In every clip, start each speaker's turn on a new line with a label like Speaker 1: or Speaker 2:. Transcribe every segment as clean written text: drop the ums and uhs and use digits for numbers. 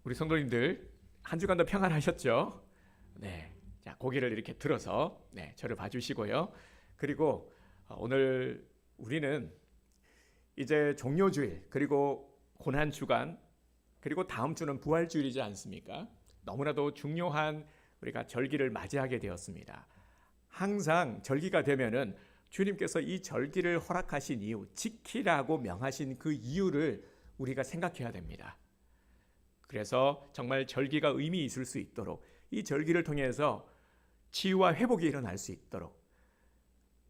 Speaker 1: 우리 성도님들 한 주간도 평안하셨죠? 네, 자 고개를 이렇게 들어서 저를 봐주시고요. 그리고 오늘 우리는 이제 종료주일 그리고 고난 주간 그리고 다음 주는 부활주일이지 않습니까? 너무나도 중요한 우리가 절기를 맞이하게 되었습니다. 항상 절기가 되면은 주님께서 이 절기를 허락하신 이유, 지키라고 명하신 그 이유를 우리가 생각해야 됩니다. 그래서 정말 절기가 의미 있을 수 있도록 이 절기를 통해서 치유와 회복이 일어날 수 있도록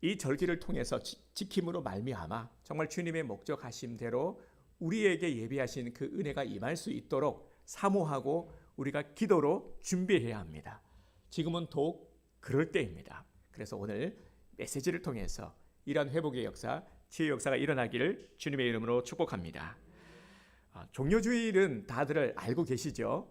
Speaker 1: 이 절기를 통해서 지킴으로 말미암아 정말 주님의 목적하신 대로 우리에게 예비하신 그 은혜가 임할 수 있도록 사모하고 우리가 기도로 준비해야 합니다. 지금은 더욱 그럴 때입니다. 그래서 오늘 메시지를 통해서 이러한 회복의 역사, 치유의 역사가 일어나기를 주님의 이름으로 축복합니다. 종료주일은 다들 알고 계시죠?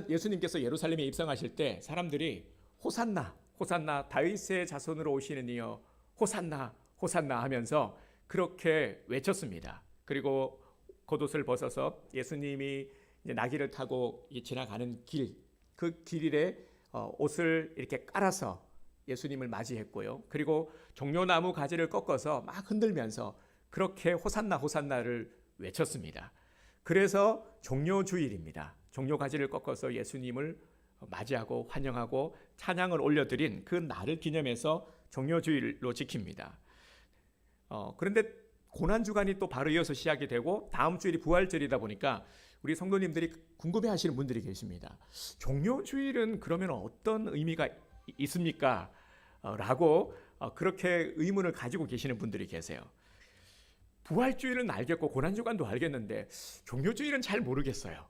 Speaker 1: 예수님께서 예루살렘에 입성하실 때 사람들이 호산나, 호산나, 다윗의 자손으로 오시는 이여 호산나, 호산나 하면서 그렇게 외쳤습니다. 그리고 겉옷을 벗어서 예수님이 나귀를 타고 지나가는 길, 그 길에 옷을 이렇게 깔아서 예수님을 맞이했고요. 그리고 종려나무 가지를 꺾어서 막 흔들면서 그렇게 호산나 호산나를 외쳤습니다. 그래서 종료주일입니다. 종려가지를 꺾어서 예수님을 맞이하고 환영하고 찬양을 올려드린 그 날을 기념해서 종료주일로 지킵니다. 그런데 고난주간이 또 바로 이어서 시작이 되고 다음 주일이 부활절이다 보니까 우리 성도님들이 궁금해하시는 분들이 계십니다. 종료주일은 그러면 어떤 의미가 있습니까? 라고 그렇게 의문을 가지고 계시는 분들이 계세요. 부활주일은 알겠고 고난주간도 알겠는데 종료주일은 잘 모르겠어요.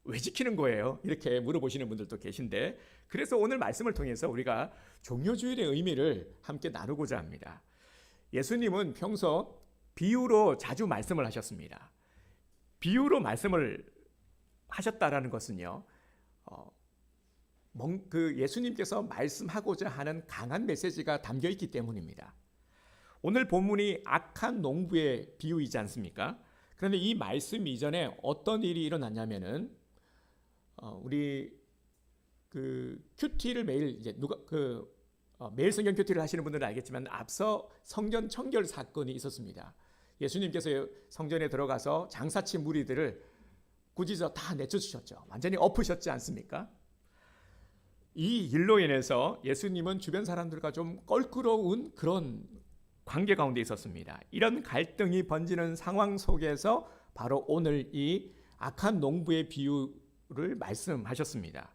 Speaker 1: 왜 지키는 거예요? 이렇게 물어보시는 분들도 계신데 그래서 오늘 말씀을 통해서 우리가 종료주일의 의미를 함께 나누고자 합니다. 예수님은 평소 비유로 자주 말씀을 하셨습니다. 비유로 말씀을 하셨다라는 것은요, 그 예수님께서 말씀하고자 하는 강한 메시지가 담겨 있기 때문입니다. 오늘 본문이 악한 농부의 비유이지 않습니까? 그런데 이 말씀 이전에 어떤 일이 일어났냐면은 우리 그 큐티를 매일 이제 매일 성경 큐티를 하시는 분들은 알겠지만 앞서 성전 청결 사건이 있었습니다. 예수님께서 성전에 들어가서 장사친 무리들을 꾸짖어 다 내쫓으셨죠. 완전히 엎으셨지 않습니까? 이 일로 인해서 예수님은 주변 사람들과 좀 껄끄러운 그런 관계 가운데 있었습니다. 이런 갈등이 번지는 상황 속에서 바로 오늘 이 악한 농부의 비유를 말씀하셨습니다.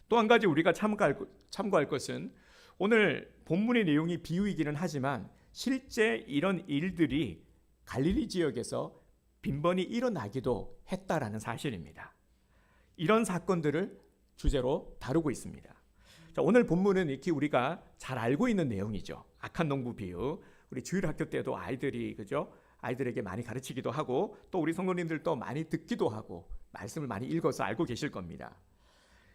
Speaker 1: 또 한 가지 우리가 참고할 것은 오늘 본문의 내용이 비유이기는 하지만 실제 이런 일들이 갈릴리 지역에서 빈번히 일어나기도 했다라는 사실입니다. 이런 사건들을 주제로 다루고 있습니다. 자, 오늘 본문은 이렇게 우리가 잘 알고 있는 내용이죠. 악한 농부 비유. 우리 주일학교 때도 아이들에게 많이 가르치기도 하고 또 우리 성도님들도 많이 듣기도 하고 말씀을 많이 읽어서 알고 계실 겁니다.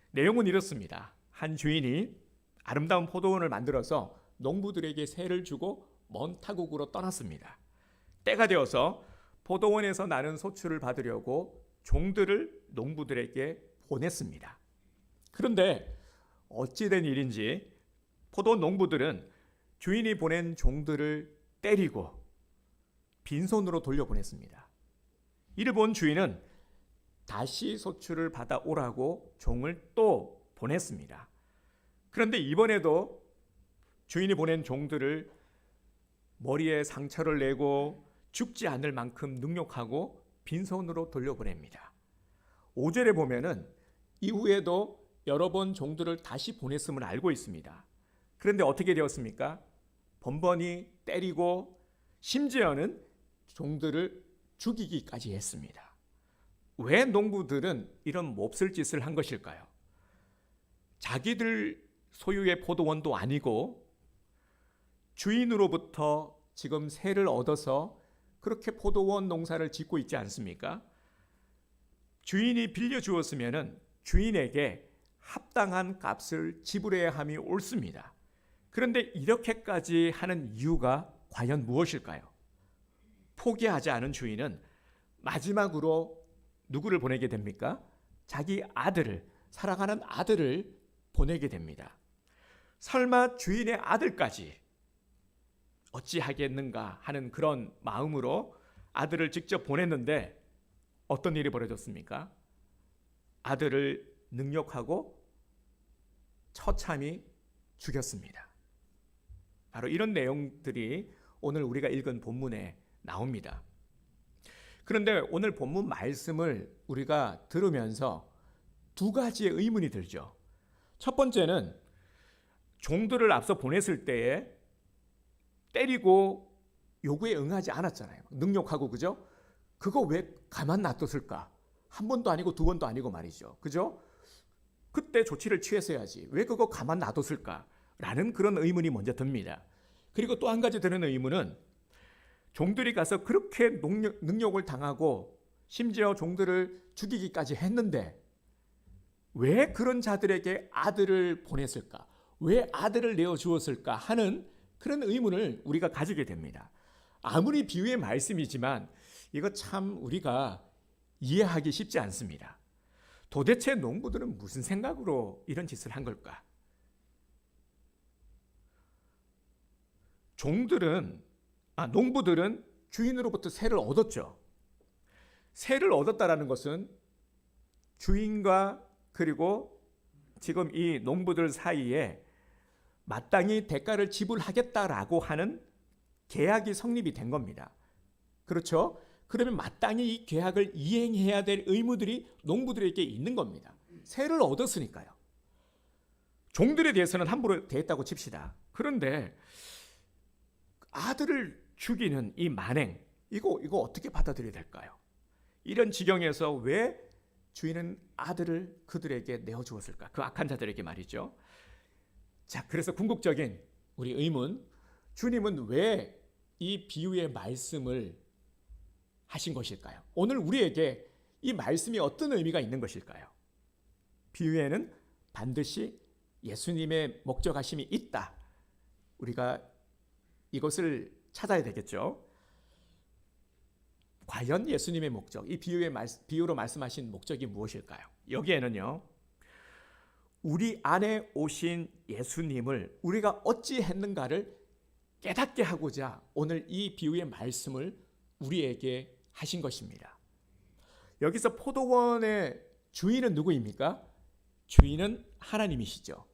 Speaker 1: 내용은 이렇습니다. 한 주인이 아름다운 포도원을 만들어서 농부들에게 세를 주고 먼 타국으로 떠났습니다. 때가 되어서 포도원에서 나는 소출을 받으려고 종들을 농부들에게 보냈습니다. 그런데 어찌된 일인지 포도원 농부들은 주인이 보낸 종들을 때리고 빈손으로 돌려보냈습니다. 이를 본 주인은 다시 소출을 받아오라고 종을 또 보냈습니다. 그런데 이번에도 주인이 보낸 종들을 머리에 상처를 내고 죽지 않을 만큼 능욕하고 빈손으로 돌려보냅니다. 5절에 보면은 이후에도 여러 번 종들을 다시 보냈음을 알고 있습니다. 그런데 어떻게 되었습니까? 번번이 때리고 심지어는 종들을 죽이기까지 했습니다. 왜 농부들은 이런 몹쓸 짓을 한 것일까요? 자기들 소유의 포도원도 아니고 주인으로부터 지금 세를 얻어서 그렇게 포도원 농사를 짓고 있지 않습니까? 주인이 빌려주었으면 주인에게 합당한 값을 지불해야 함이 옳습니다. 그런데 이렇게까지 하는 이유가 과연 무엇일까요? 포기하지 않은 주인은 마지막으로 누구를 보내게 됩니까? 자기 아들을, 사랑하는 아들을 보내게 됩니다. 설마 주인의 아들까지 어찌하겠는가 하는 그런 마음으로 아들을 직접 보냈는데 어떤 일이 벌어졌습니까? 아들을 능욕하고 처참히 죽였습니다. 바로 이런 내용들이 오늘 우리가 읽은 본문에 나옵니다. 그런데 오늘 본문 말씀을 우리가 들으면서 두 가지의 의문이 들죠. 첫 번째는 종들을 앞서 보냈을 때에 때리고 요구에 응하지 않았잖아요. 능욕하고, 그죠? 그거 왜 가만 놔뒀을까? 한 번도 아니고 두 번도 아니고 말이죠. 그죠? 그때 조치를 취했어야지. 왜 그거 가만 놔뒀을까? 라는 그런 의문이 먼저 듭니다. 그리고 또 한 가지 드는 의문은 종들이 가서 그렇게 능욕을 당하고 심지어 종들을 죽이기까지 했는데 왜 그런 자들에게 아들을 보냈을까? 왜 아들을 내어주었을까? 하는 그런 의문을 우리가 가지게 됩니다. 아무리 비유의 말씀이지만 이거 참 우리가 이해하기 쉽지 않습니다. 도대체 농부들은 무슨 생각으로 이런 짓을 한 걸까? 농부들은 주인으로부터 세를 얻었죠. 세를 얻었다라는 것은 주인과 그리고 지금 이 농부들 사이에 마땅히 대가를 지불하겠다라고 하는 계약이 성립이 된 겁니다. 그렇죠? 그러면 마땅히 이 계약을 이행해야 될 의무들이 농부들에게 있는 겁니다. 세를 얻었으니까요. 종들에 대해서는 함부로 대했다고 칩시다. 그런데 아들을 죽이는 이 만행, 이거 어떻게 받아들여야 될까요? 이런 지경에서 왜 주인은 아들을 그들에게 내어주었을까? 그 악한 자들에게 말이죠. 자, 그래서 궁극적인 우리 의문, 주님은 왜 이 비유의 말씀을 하신 것일까요? 오늘 우리에게 이 말씀이 어떤 의미가 있는 것일까요? 비유에는 반드시 예수님의 목적하심이 있다. 우리가 이것을 찾아야 되겠죠. 과연 예수님의 목적, 이 비유로 말씀하신 목적이 무엇일까요? 여기에는요, 우리 안에 오신 예수님을 우리가 어찌 했는가를 깨닫게 하고자 오늘 이 비유의 말씀을 우리에게 하신 것입니다. 여기서 포도원의 주인은 누구입니까? 주인은 하나님이시죠.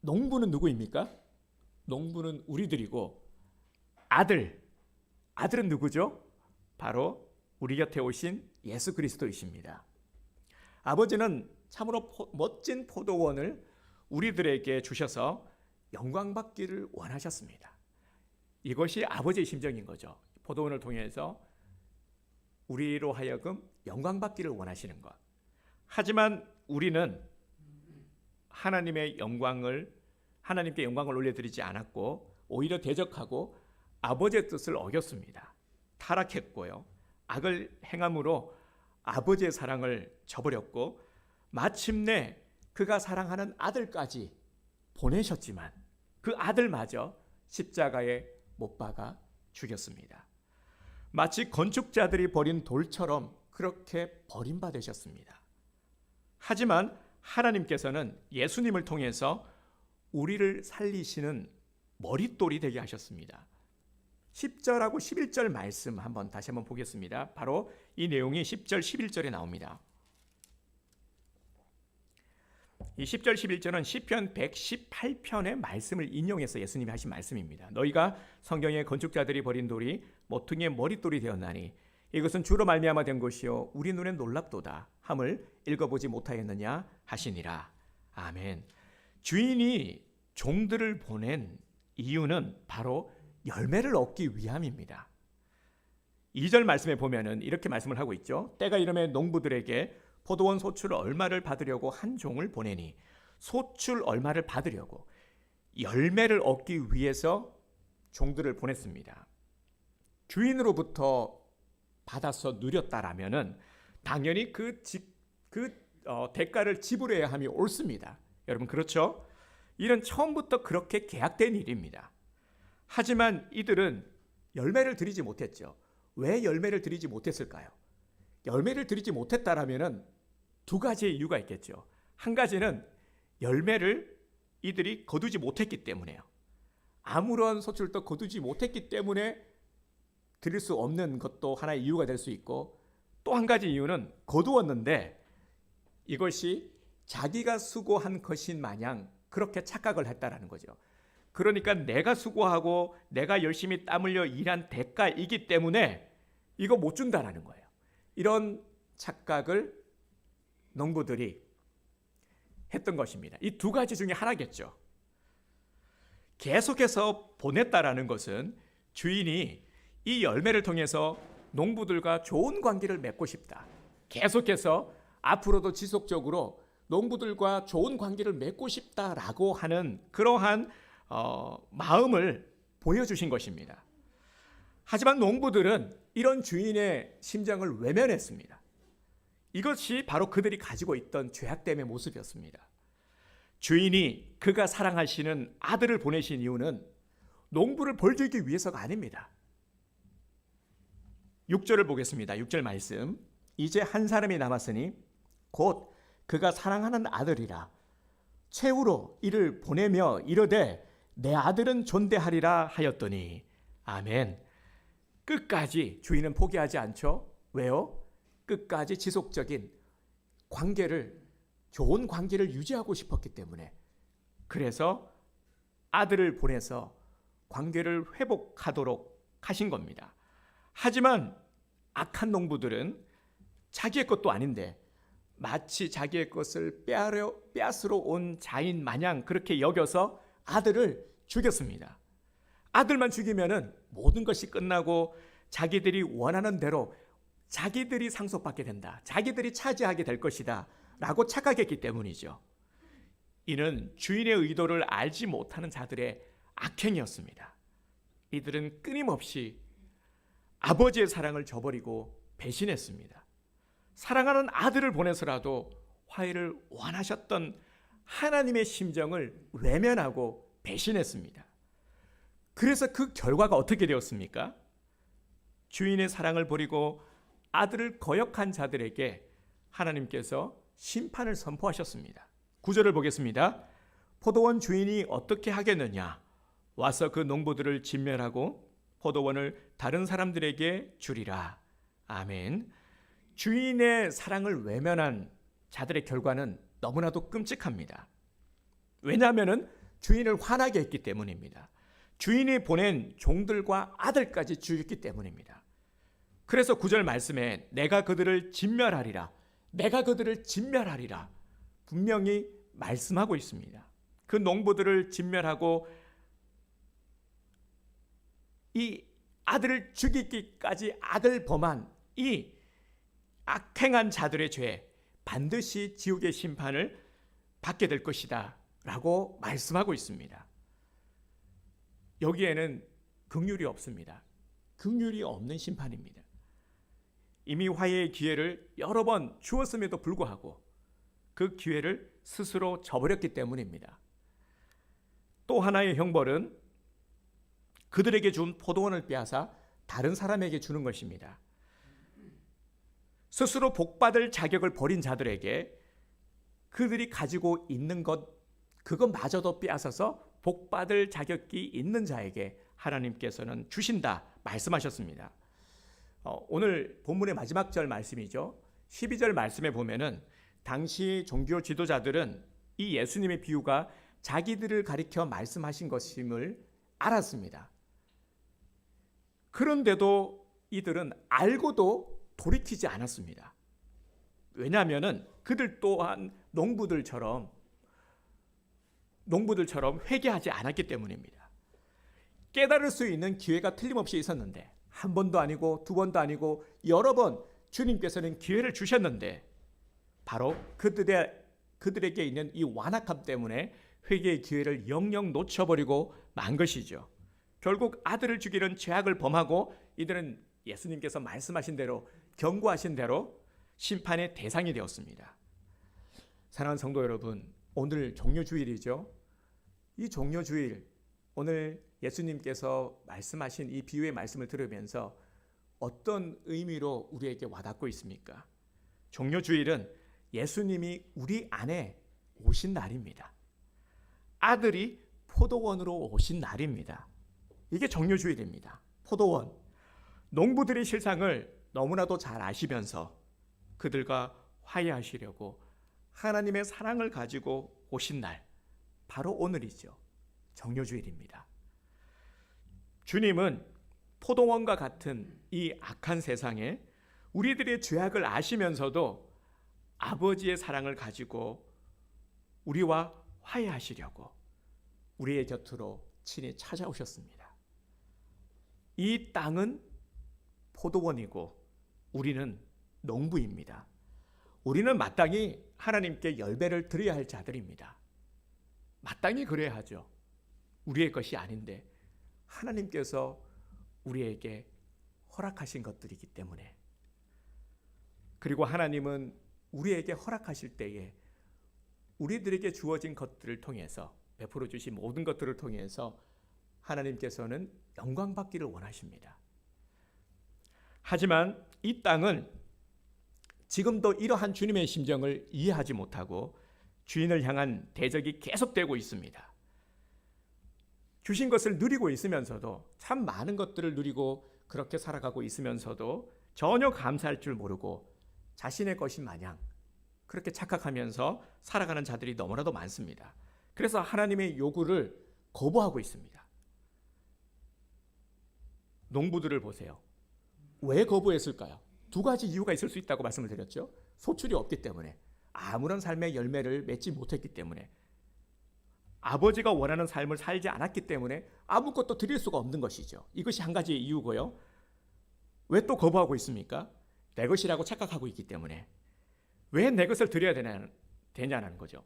Speaker 1: 농부는 누구입니까? 농부는 우리들이고, 아들은 누구죠? 바로 우리 곁에 오신 예수 그리스도이십니다. 아버지는 참으로 멋진 포도원을 우리들에게 주셔서 영광받기를 원하셨습니다. 이것이 아버지의 심정인 거죠. 포도원을 통해서 우리로 하여금 영광받기를 원하시는 것. 하지만 우리는 하나님께 영광을 올려드리지 않았고 오히려 대적하고 아버지의 뜻을 어겼습니다. 타락했고요. 악을 행함으로 아버지의 사랑을 저버렸고 마침내 그가 사랑하는 아들까지 보내셨지만 그 아들마저 십자가에 못 박아 죽였습니다. 마치 건축자들이 버린 돌처럼 그렇게 버림받으셨습니다. 하지만 하나님께서는 예수님을 통해서 우리를 살리시는 머릿돌이 되게 하셨습니다. 10절하고 11절 말씀 다시 한번 보겠습니다. 바로 이 내용이 10절, 11절에 나옵니다. 이 10절, 11절은 시편 118편의 말씀을 인용해서 예수님이 하신 말씀입니다. 너희가 성경의 건축자들이 버린 돌이 모퉁이의 머릿돌이 되었나니 이것은 주로 말미암아 된 것이요 우리 눈에 놀랍도다 함을 읽어보지 못하였느냐 하시니라. 아멘. 주인이 종들을 보낸 이유는 바로 열매를 얻기 위함입니다. 2절 말씀에 보면은 이렇게 말씀을 하고 있죠. 때가 이르매 농부들에게 포도원 소출 얼마를 받으려고 한 종을 보내니 소출 얼마를 받으려고 열매를 얻기 위해서 종들을 보냈습니다. 주인으로부터 받아서 누렸다라면은 당연히 대가를 지불해야 함이 옳습니다. 여러분 그렇죠? 이는 처음부터 그렇게 계약된 일입니다. 하지만 이들은 열매를 드리지 못했죠. 왜 열매를 드리지 못했을까요? 열매를 드리지 못했다라면은 두 가지의 이유가 있겠죠. 한 가지는 열매를 이들이 거두지 못했기 때문에요. 아무런 소출도 거두지 못했기 때문에 드릴 수 없는 것도 하나의 이유가 될 수 있고, 또 한 가지 이유는 거두었는데 이것이 자기가 수고한 것인 마냥 그렇게 착각을 했다라는 거죠. 그러니까 내가 수고하고 내가 열심히 땀 흘려 일한 대가이기 때문에 이거 못 준다라는 거예요. 이런 착각을 농부들이 했던 것입니다. 이 두 가지 중에 하나겠죠. 계속해서 보냈다라는 것은 주인이 이 열매를 통해서 농부들과 좋은 관계를 맺고 싶다. 계속해서 앞으로도 지속적으로 농부들과 좋은 관계를 맺고 싶다라고 하는 그러한 마음을 보여주신 것입니다. 하지만 농부들은 이런 주인의 심정을 외면했습니다. 이것이 바로 그들이 가지고 있던 죄악됨의 모습이었습니다. 주인이 그가 사랑하시는 아들을 보내신 이유는 농부를 벌주기 위해서가 아닙니다. 6절을 보겠습니다. 6절 말씀. 이제 한 사람이 남았으니 곧 그가 사랑하는 아들이라. 최후로 이를 보내며 이르되 내 아들은 존대하리라 하였더니. 아멘. 끝까지 주인은 포기하지 않죠. 왜요? 끝까지 지속적인 관계를, 좋은 관계를 유지하고 싶었기 때문에. 그래서 아들을 보내서 관계를 회복하도록 하신 겁니다. 하지만 악한 농부들은 자기의 것도 아닌데 마치 자기의 것을 빼앗으러 온 자인 마냥 그렇게 여겨서 아들을 죽였습니다. 아들만 죽이면은 모든 것이 끝나고 자기들이 원하는 대로 자기들이 상속받게 된다. 자기들이 차지하게 될 것이다. 라고 착각했기 때문이죠. 이는 주인의 의도를 알지 못하는 자들의 악행이었습니다. 이들은 끊임없이 아버지의 사랑을 저버리고 배신했습니다. 사랑하는 아들을 보내서라도 화해를 원하셨던 하나님의 심정을 외면하고 배신했습니다. 그래서 그 결과가 어떻게 되었습니까? 주인의 사랑을 버리고 아들을 거역한 자들에게 하나님께서 심판을 선포하셨습니다. 9절을 보겠습니다. 포도원 주인이 어떻게 하겠느냐? 와서 그 농부들을 진멸하고 포도원을 다른 사람들에게 주리라. 아멘. 주인의 사랑을 외면한 자들의 결과는 너무나도 끔찍합니다. 왜냐하면 주인을 화나게 했기 때문입니다. 주인이 보낸 종들과 아들까지 죽였기 때문입니다. 그래서 9절 말씀에 내가 그들을 진멸하리라. 내가 그들을 진멸하리라. 분명히 말씀하고 있습니다. 그 농부들을 진멸하고 이 아들을 죽이기까지 악을 범한 이 악행한 자들의 죄 반드시 지옥의 심판을 받게 될 것이다 라고 말씀하고 있습니다. 여기에는 긍휼이 없습니다. 긍휼이 없는 심판입니다. 이미 화해의 기회를 여러 번 주었음에도 불구하고 그 기회를 스스로 저버렸기 때문입니다. 또 하나의 형벌은 그들에게 준 포도원을 빼앗아 다른 사람에게 주는 것입니다. 스스로 복받을 자격을 버린 자들에게 그들이 가지고 있는 것, 그것마저도 빼앗아서 복받을 자격이 있는 자에게 하나님께서는 주신다 말씀하셨습니다. 오늘 본문의 마지막 절 말씀이죠. 12절 말씀에 보면은 당시 종교 지도자들은 이 예수님의 비유가 자기들을 가리켜 말씀하신 것임을 알았습니다. 그런데도 이들은 알고도 돌이키지 않았습니다. 왜냐하면 그들 또한 농부들처럼 회개하지 않았기 때문입니다. 깨달을 수 있는 기회가 틀림없이 있었는데 한 번도 아니고 두 번도 아니고 여러 번 주님께서는 기회를 주셨는데 바로 그들에게 있는 이 완악함 때문에 회개의 기회를 영영 놓쳐버리고 만 것이죠. 결국 아들을 죽이는 죄악을 범하고 이들은 예수님께서 말씀하신 대로 경고하신 대로 심판의 대상이 되었습니다. 사랑하는 성도 여러분, 오늘 종료주일이죠. 이 종료주일 오늘 예수님께서 말씀하신 이 비유의 말씀을 들으면서 어떤 의미로 우리에게 와닿고 있습니까? 종려주일은 예수님이 우리 안에 오신 날입니다. 아들이 포도원으로 오신 날입니다. 이게 종려주일입니다. 포도원. 농부들의 실상을 너무나도 잘 아시면서 그들과 화해하시려고 하나님의 사랑을 가지고 오신 날, 바로 오늘이죠. 종려주일입니다. 주님은 포도원과 같은 이 악한 세상에 우리들의 죄악을 아시면서도 아버지의 사랑을 가지고 우리와 화해하시려고 우리의 곁으로 친히 찾아오셨습니다. 이 땅은 포도원이고 우리는 농부입니다. 우리는 마땅히 하나님께 열매를 드려야 할 자들입니다. 마땅히 그래야 하죠. 우리의 것이 아닌데 하나님께서 우리에게 허락하신 것들이기 때문에. 그리고 하나님은 우리에게 허락하실 때에 우리들에게 주어진 것들을 통해서, 베풀어 주신 모든 것들을 통해서 하나님께서는 영광 받기를 원하십니다. 하지만 이 땅은 지금도 이러한 주님의 심정을 이해하지 못하고 주인을 향한 대적이 계속되고 있습니다. 주신 것을 누리고 있으면서도, 참 많은 것들을 누리고 그렇게 살아가고 있으면서도 전혀 감사할 줄 모르고 자신의 것인 마냥 그렇게 착각하면서 살아가는 자들이 너무나도 많습니다. 그래서 하나님의 요구를 거부하고 있습니다. 농부들을 보세요. 왜 거부했을까요? 두 가지 이유가 있을 수 있다고 말씀을 드렸죠. 소출이 없기 때문에, 아무런 삶의 열매를 맺지 못했기 때문에, 아버지가 원하는 삶을 살지 않았기 때문에 아무것도 드릴 수가 없는 것이죠. 이것이 한 가지의 이유고요. 왜 또 거부하고 있습니까? 내 것이라고 착각하고 있기 때문에. 왜 내 것을 드려야 되냐는 거죠.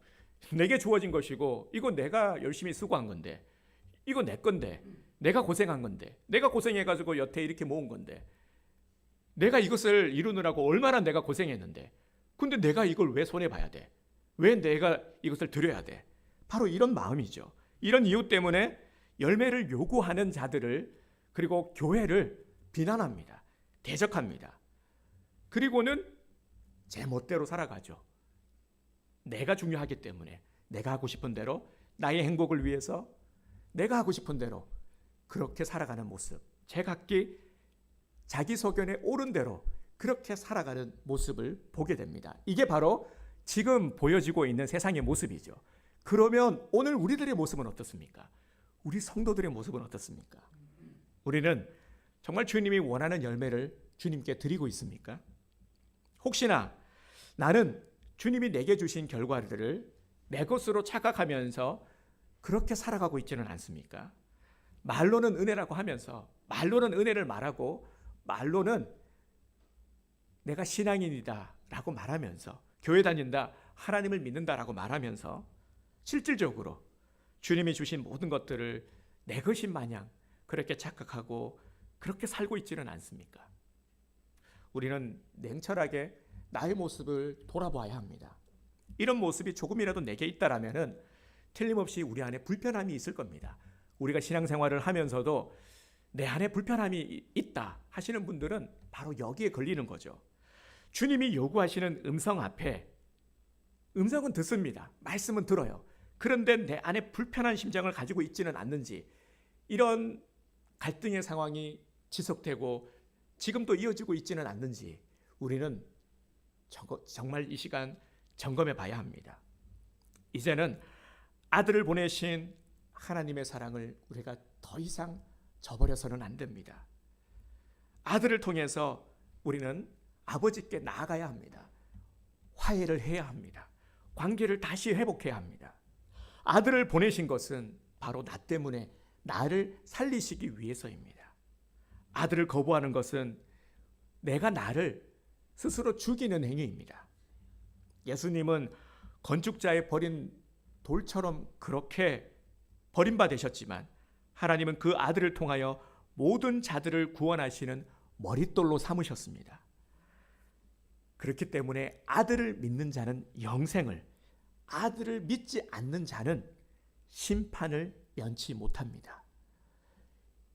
Speaker 1: 내게 주어진 것이고 이거 내가 열심히 수고한 건데, 이거 내 건데, 내가 고생한 건데, 내가 고생해가지고 여태 이렇게 모은 건데, 내가 이것을 이루느라고 얼마나 내가 고생했는데, 근데 내가 이걸 왜 손해봐야 돼? 왜 내가 이것을 드려야 돼? 바로 이런 마음이죠. 이런 이유 때문에 열매를 요구하는 자들을, 그리고 교회를 비난합니다. 대적합니다. 그리고는 제 멋대로 살아가죠. 내가 중요하기 때문에 내가 하고 싶은 대로, 나의 행복을 위해서 내가 하고 싶은 대로 그렇게 살아가는 모습, 제각기 자기 소견에 옳은 대로 그렇게 살아가는 모습을 보게 됩니다. 이게 바로 지금 보여지고 있는 세상의 모습이죠. 그러면 오늘 우리들의 모습은 어떻습니까? 우리 성도들의 모습은 어떻습니까? 우리는 정말 주님이 원하는 열매를 주님께 드리고 있습니까? 혹시나 나는 주님이 내게 주신 결과들을 내 것으로 착각하면서 그렇게 살아가고 있지는 않습니까? 말로는 은혜라고 하면서, 말로는 은혜를 말하고, 말로는 내가 신앙인이다 라고 말하면서, 교회 다닌다, 하나님을 믿는다라고 말하면서 실질적으로 주님이 주신 모든 것들을 내 것인 마냥 그렇게 착각하고 그렇게 살고 있지는 않습니까? 우리는 냉철하게 나의 모습을 돌아봐야 합니다. 이런 모습이 조금이라도 내게 있다라면은 틀림없이 우리 안에 불편함이 있을 겁니다. 우리가 신앙생활을 하면서도 내 안에 불편함이 있다 하시는 분들은 바로 여기에 걸리는 거죠. 주님이 요구하시는 음성 앞에, 음성은 듣습니다. 말씀은 들어요. 그런데 내 안에 불편한 심정을 가지고 있지는 않는지, 이런 갈등의 상황이 지속되고 지금도 이어지고 있지는 않는지 우리는 정말 이 시간 점검해 봐야 합니다. 이제는 아들을 보내신 하나님의 사랑을 우리가 더 이상 저버려서는 안 됩니다. 아들을 통해서 우리는 아버지께 나아가야 합니다. 화해를 해야 합니다. 관계를 다시 회복해야 합니다. 아들을 보내신 것은 바로 나 때문에 나를 살리시기 위해서입니다. 아들을 거부하는 것은 내가 나를 스스로 죽이는 행위입니다. 예수님은 건축자의 버린 돌처럼 그렇게 버림받으셨지만 하나님은 그 아들을 통하여 모든 자들을 구원하시는 머릿돌로 삼으셨습니다. 그렇기 때문에 아들을 믿는 자는 영생을, 아들을 믿지 않는 자는 심판을 면치 못합니다.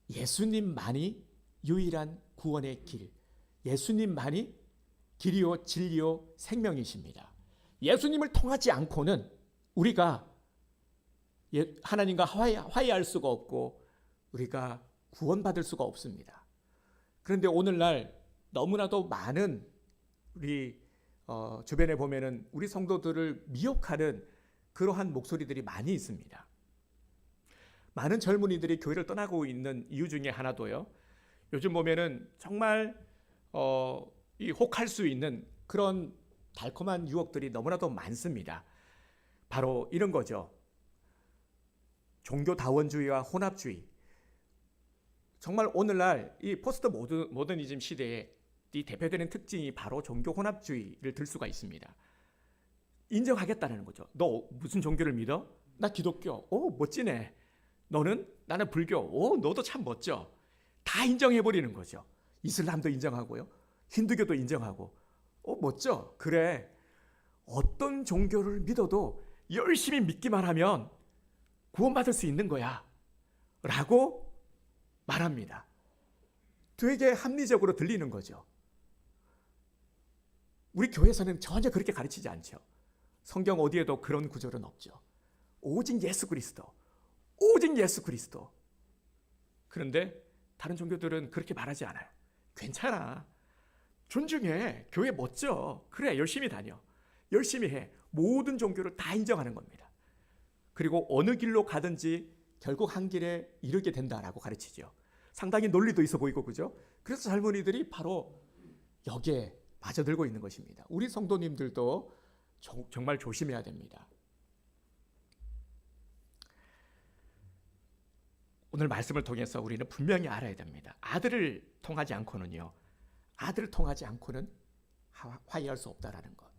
Speaker 1: 예수님만이 유일한 구원의 길, 예수님만이 길이요 진리요 생명이십니다. 예수님을 통하지 않고는 우리가 하나님과 화해할 수가 없고 우리가 구원받을 수가 없습니다. 그런데 오늘날 너무나도 많은 우리 주변에 보면은 우리 성도들을 미혹하는 그러한 목소리들이 많이 있습니다. 많은 젊은이들이 교회를 떠나고 있는 이유 중에 하나도요. 요즘 보면은 정말 이 혹할 수 있는 그런 달콤한 유혹들이 너무나도 많습니다. 바로 이런 거죠. 종교다원주의와 혼합주의. 정말 오늘날 이 포스트 모더니즘 시대에 이 대표되는 특징이 바로 종교 혼합주의를 들 수가 있습니다. 인정하겠다는 거죠. 너 무슨 종교를 믿어? 나 기독교. 오, 멋지네. 너는? 나는 불교. 오, 너도 참 멋져. 다 인정해버리는 거죠. 이슬람도 인정하고요. 힌두교도 인정하고. 오, 멋져. 그래. 어떤 종교를 믿어도 열심히 믿기만 하면 구원받을 수 있는 거야. 라고 말합니다. 되게 합리적으로 들리는 거죠. 우리 교회에서는 전혀 그렇게 가르치지 않죠. 성경 어디에도 그런 구절은 없죠. 오직 예수 그리스도. 오직 예수 그리스도. 그런데 다른 종교들은 그렇게 말하지 않아요. 괜찮아. 존중해. 교회 멋져. 그래, 열심히 다녀. 열심히 해. 모든 종교를 다 인정하는 겁니다. 그리고 어느 길로 가든지 결국 한 길에 이르게 된다라고 가르치죠. 상당히 논리도 있어 보이고, 그죠? 그래서 젊은이들이 바로 여기에 빠져들고 있는 것입니다. 우리 성도님들도 정말 조심해야 됩니다. 오늘 말씀을 통해서 우리는 분명히 알아야 됩니다. 아들을 통하지 않고는 화해할 수 없다라는 것.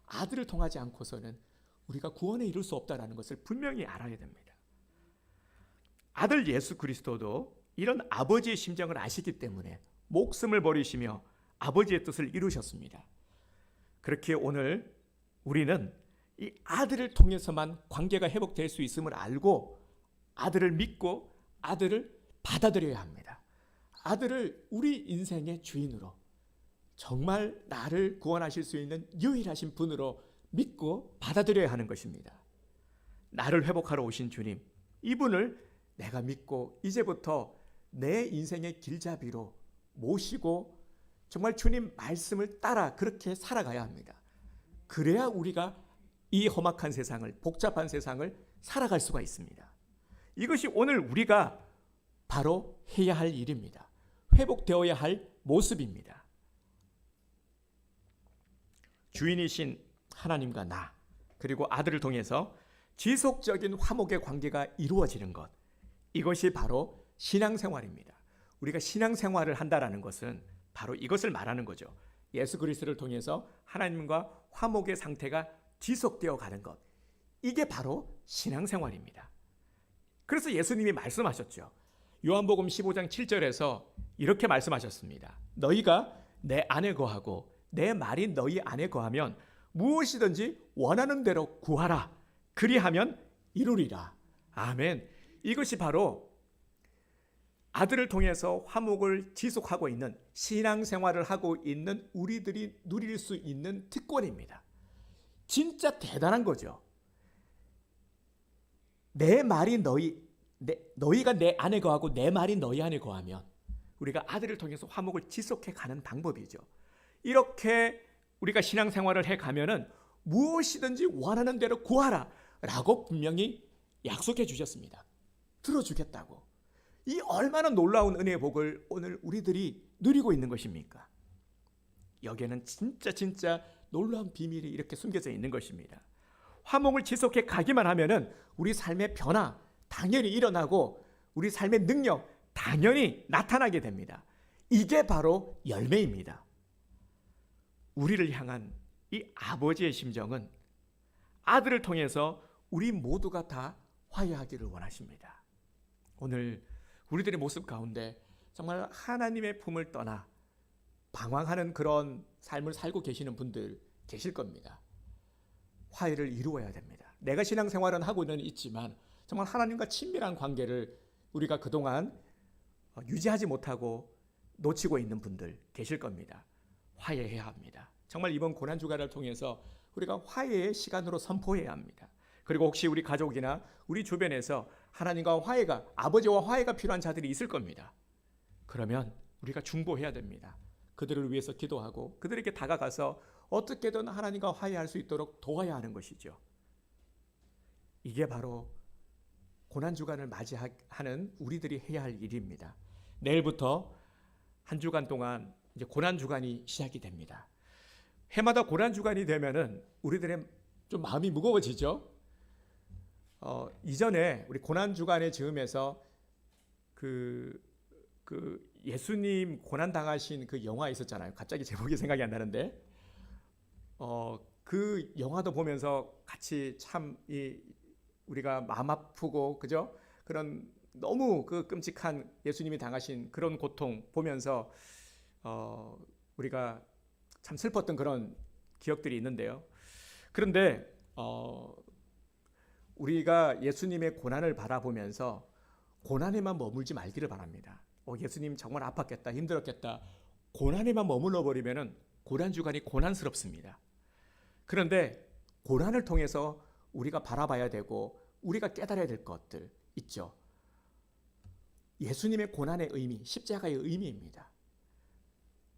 Speaker 1: 아들을 통하지 않고서는 우리가 구원에 이룰 수 없다라는 것을 분명히 알아야 됩니다. 아들 예수 그리스도도 이런 아버지의 심정을 아시기 때문에 목숨을 버리시며 아버지의 뜻을 이루셨습니다. 그렇게 오늘 우리는 이 아들을 통해서만 관계가 회복될 수 있음을 알고 아들을 믿고 아들을 받아들여야 합니다. 아들을 우리 인생의 주인으로, 정말 나를 구원하실 수 있는 유일하신 분으로 믿고 받아들여야 하는 것입니다. 나를 회복하러 오신 주님, 이분을 내가 믿고 이제부터 내 인생의 길잡이로 모시고 정말 주님 말씀을 따라 그렇게 살아가야 합니다. 그래야 우리가 이 험악한 세상을, 복잡한 세상을 살아갈 수가 있습니다. 이것이 오늘 우리가 바로 해야 할 일입니다. 회복되어야 할 모습입니다. 주인이신 하나님과 나, 그리고 아들을 통해서 지속적인 화목의 관계가 이루어지는 것, 이것이 바로 신앙생활입니다. 우리가 신앙생활을 한다는 것은 바로 이것을 말하는 거죠. 예수 그리스도를 통해서 하나님과 화목의 상태가 지속되어 가는 것, 이게 바로 신앙생활입니다. 그래서 예수님이 말씀하셨죠. 요한복음 15장 7절에서 이렇게 말씀하셨습니다. 너희가 내 안에 거하고 내 말이 너희 안에 거하면 무엇이든지 원하는 대로 구하라. 그리하면 이루리라. 아멘. 이것이 바로 아들을 통해서 화목을 지속하고 있는, 신앙생활을 하고 있는 우리들이 누릴 수 있는 특권입니다. 진짜 대단한 거죠. 내 말이 너희가 내 안에 거하고 내 말이 너희 안에 거하면 우리가 아들을 통해서 화목을 지속해 가는 방법이죠. 이렇게 우리가 신앙생활을 해 가면은 무엇이든지 원하는 대로 구하라 라고 분명히 약속해 주셨습니다. 들어주겠다고. 이 얼마나 놀라운 은혜의 복을 오늘 우리들이 누리고 있는 것입니까? 여기에는 진짜 놀라운 비밀이 이렇게 숨겨져 있는 것입니다. 화목을 지속해 가기만 하면은 우리 삶의 변화 당연히 일어나고 우리 삶의 능력 당연히 나타나게 됩니다. 이게 바로 열매입니다. 우리를 향한 이 아버지의 심정은 아들을 통해서 우리 모두가 다 화해하기를 원하십니다. 오늘 우리들의 모습 가운데 정말 하나님의 품을 떠나 방황하는 그런 삶을 살고 계시는 분들 계실 겁니다. 화해를 이루어야 됩니다. 내가 신앙생활은 하고는 있지만 정말 하나님과 친밀한 관계를 우리가 그동안 유지하지 못하고 놓치고 있는 분들 계실 겁니다. 화해해야 합니다. 정말 이번 고난주간을 통해서 우리가 화해의 시간으로 선포해야 합니다. 그리고 혹시 우리 가족이나 우리 주변에서 하나님과 화해가, 아버지와 화해가 필요한 자들이 있을 겁니다. 그러면 우리가 중보해야 됩니다. 그들을 위해서 기도하고 그들에게 다가가서 어떻게든 하나님과 화해할 수 있도록 도와야 하는 것이죠. 이게 바로 고난주간을 맞이하는 우리들이 해야 할 일입니다. 내일부터 한 주간 동안 이제 고난주간이 시작이 됩니다. 해마다 고난주간이 되면은 우리들의 좀 마음이 무거워지죠. 이전에 우리 고난주간의 즈음에서 그 예수님 고난 당하신 그 영화 있었잖아요. 갑자기 제목이 생각이 안 나는데, 그 영화도 보면서 같이 참 우리가 마음 아프고 그죠? 그런 너무 그 끔찍한 예수님이 당하신 그런 고통 보면서 우리가 참 슬펐던 그런 기억들이 있는데요. 그런데 우리가 예수님의 고난을 바라보면서 고난에만 머물지 말기를 바랍니다. 예수님 정말 아팠겠다, 힘들었겠다. 고난에만 머물러 버리면은 고난주간이 고난스럽습니다. 그런데 고난을 통해서 우리가 바라봐야 되고 우리가 깨달아야 될 것들 있죠. 예수님의 고난의 의미, 십자가의 의미입니다.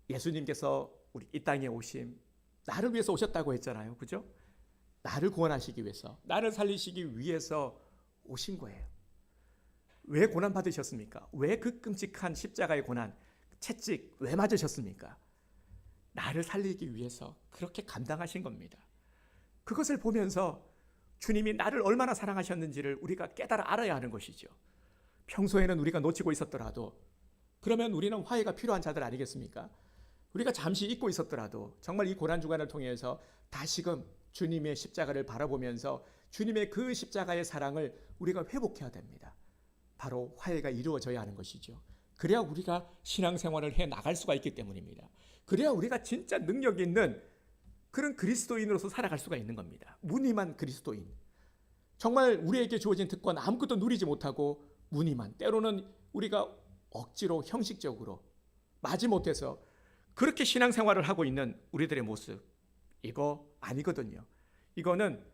Speaker 1: 예수님께서 우리 이 땅에 오심, 나를 위해서 오셨다고 했잖아요. 그죠? 나를 구원하시기 위해서, 나를 살리시기 위해서 오신 거예요. 왜 고난 받으셨습니까? 왜 그 끔찍한 십자가의 고난, 채찍 왜 맞으셨습니까? 나를 살리기 위해서 그렇게 감당하신 겁니다. 그것을 보면서 주님이 나를 얼마나 사랑하셨는지를 우리가 깨달아 알아야 하는 것이죠. 평소에는 우리가 놓치고 있었더라도, 그러면 우리는 화해가 필요한 자들 아니겠습니까? 우리가 잠시 잊고 있었더라도 정말 이 고난주간을 통해서 다시금 주님의 십자가를 바라보면서 주님의 그 십자가의 사랑을 우리가 회복해야 됩니다. 바로 화해가 이루어져야 하는 것이죠. 그래야 우리가 신앙생활을 해 나갈 수가 있기 때문입니다. 그래야 우리가 진짜 능력 있는 그런 그리스도인으로서 살아갈 수가 있는 겁니다. 무늬만 그리스도인. 정말 우리에게 주어진 특권 아무것도 누리지 못하고 무늬만, 때로는 우리가 억지로 형식적으로 마지못해서 그렇게 신앙생활을 하고 있는 우리들의 모습, 이거 아니거든요. 이거는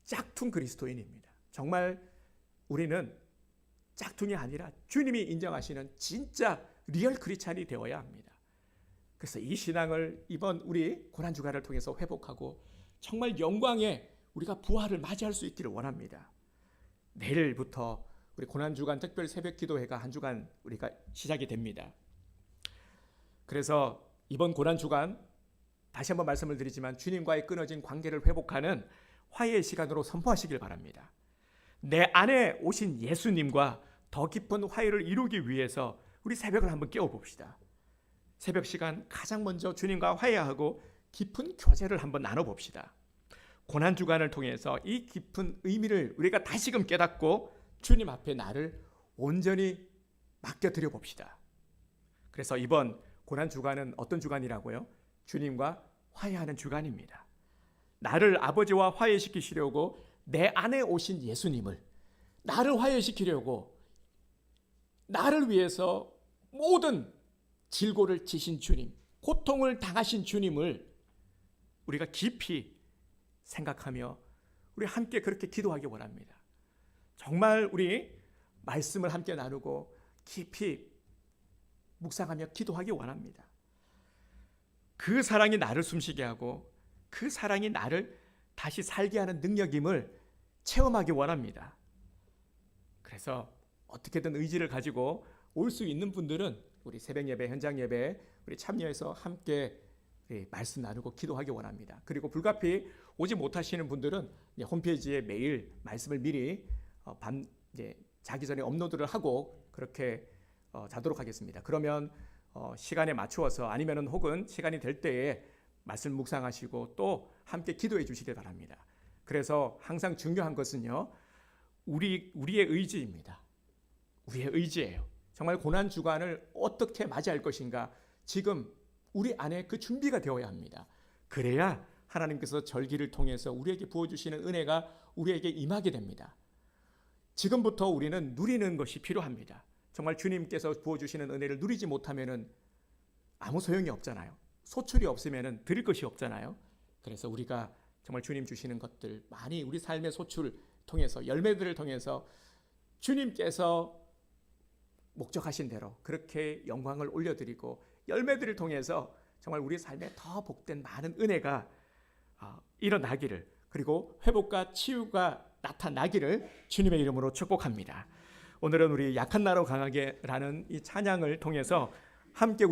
Speaker 1: 짝퉁 그리스도인입니다. 정말 우리는 짝퉁이 아니라 주님이 인정하시는 진짜 리얼 크리스찬이 되어야 합니다. 그래서 이 신앙을 이번 우리 고난주간을 통해서 회복하고 정말 영광의 우리가 부활을 맞이할 수 있기를 원합니다. 내일부터 우리 고난주간 특별 새벽 기도회가 한 주간 우리가 시작이 됩니다. 그래서 이번 고난주간 다시 한번 말씀을 드리지만 주님과의 끊어진 관계를 회복하는 화해의 시간으로 선포하시길 바랍니다. 내 안에 오신 예수님과 더 깊은 화해를 이루기 위해서 우리 새벽을 한번 깨워봅시다. 새벽 시간 가장 먼저 주님과 화해하고 깊은 교제를 한번 나눠봅시다. 고난주간을 통해서 이 깊은 의미를 우리가 다시금 깨닫고 주님 앞에 나를 온전히 맡겨드려 봅시다. 그래서 이번 고난주간은 어떤 주간이라고요? 주님과 화해하는 주간입니다. 나를 아버지와 화해시키시려고 내 안에 오신 예수님을, 나를 화해시키려고 나를 위해서 모든 질고를 지신 주님, 고통을 당하신 주님을 우리가 깊이 생각하며 우리 함께 그렇게 기도하기 원합니다. 정말 우리 말씀을 함께 나누고 깊이 묵상하며 기도하기 원합니다. 그 사랑이 나를 숨쉬게 하고 그 사랑이 나를 다시 살게 하는 능력임을 체험하기 원합니다. 그래서 어떻게든 의지를 가지고 올 수 있는 분들은 우리 새벽 예배, 현장 예배 우리 참여해서 함께 말씀 나누고 기도하기 원합니다. 그리고 불가피 오지 못하시는 분들은 홈페이지에 매일 말씀을 미리 자기 전에 업로드를 하고 그렇게 자도록 하겠습니다. 그러면 시간에 맞추어서 아니면은 혹은 시간이 될 때에 말씀 묵상하시고 또 함께 기도해 주시길 바랍니다. 그래서 항상 중요한 것은요, 우리의 의지입니다. 우리의 의지예요. 정말 고난 주간을 어떻게 맞이할 것인가, 지금 우리 안에 그 준비가 되어야 합니다. 그래야 하나님께서 절기를 통해서 우리에게 부어주시는 은혜가 우리에게 임하게 됩니다. 지금부터 우리는 누리는 것이 필요합니다. 정말 주님께서 부어주시는 은혜를 누리지 못하면은 아무 소용이 없잖아요. 소출이 없으면은 드릴 것이 없잖아요. 그래서 우리가 정말 주님 주시는 것들 많이 우리 삶의 소출 통해서 열매들을 통해서 주님께서 목적하신 대로 그렇게 영광을 올려드리고 열매들을 통해서 정말 우리 삶에 더 복된 많은 은혜가 일어나기를, 그리고 회복과 치유가 나타나기를 주님의 이름으로 축복합니다. 오늘은 우리 약한 나로 강하게라는 이 찬양을 통해서 함께